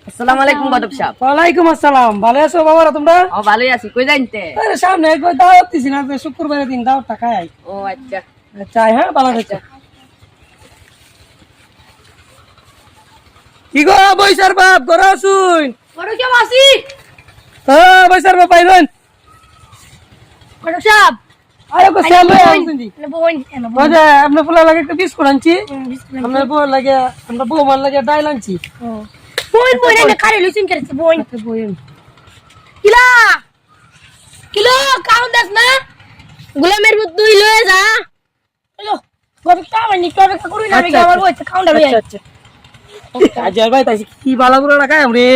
আসসালামু আলাইকুম বাদব সাহেব। ওয়ালাইকুম আসসালাম। ভালো আছো বাবারা তোমরা? ও ভালোই আছি। কই যাইতে? আরে সামনে একবার দাওয়াত দিছি না, শুক্রবারের দিন দাওয়াত খাই। ও আচ্ছা চাই হ্যাঁ ভালো আচ্ছা। কি গো বৈশার বাপ গড়া শুন বড় সাহেব আসি। হ্যাঁ বৈশার বাপ পাইলেন। বড় সাহেব আরে কো সেল আনছি বোন বাজে আপনি ফুলা লাগে একটা বিস্কুট আনছি, আপনার বউ লাগে আমরা বউ মান লাগে ডাইল আনছি। বোন বোন এনে কারে লইছেন করছে বোন বই কিলা কিলো কাউন্ট দাস না গোলামের বুদ্ধ দুই লয়ে যা হ্যালো বড় সাহেব নি তো করুই না আমি আমার বইতে কাউন্ট লই আচ্ছা আজের ভাই তাই কি বালা বুড়া লাগাই রে,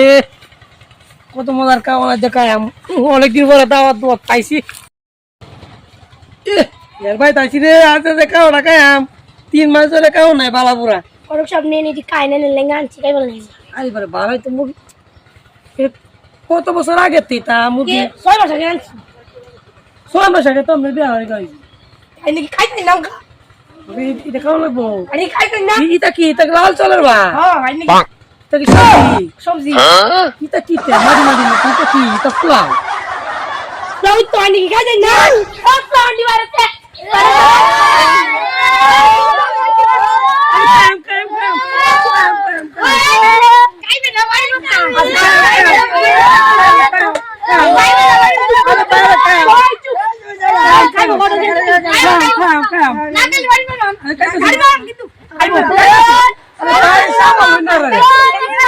কত মজার খাওয়া দেখাই অনেকদিন পরে দাওয়াত দাওয়াত পাইছি। এর ভাই তাইছি রে আজ দেখাও লাগাই 3 মাস ধরে খাও নাই বালা বুড়া। বড় সাহেব নিয়ে নিতে কাই না লেঙ্গা আনছি কাই বলেন আরে বারে ভালোই তো মুরগি কত বছর আগে তা মুরগি 6 মাস আগে আনছি 6 মাস আগে তো আমরা বিয়া হয়ে গেছি। আই নাকি খাইতে নাও কা এটা খাওয়া লাগবো। আরে খাইতে না এটা কি এটা লাল চলের বা হ্যাঁ আই নাকি এটা কি সবজি সবজি এটা কি মাঝে মাঝে এটা কি এটা পোলাও নাও তো আই নাকি খাইতে না ও তো আন্টি বারতে খাইতে না ভাই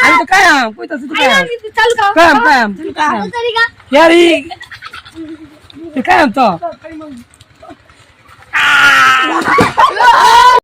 আমি তো খায়াম কইতাছি তো খায়াম চালু খাও খায়াম খায়াম খাও তরিকা ইয়ারি খায়াম তো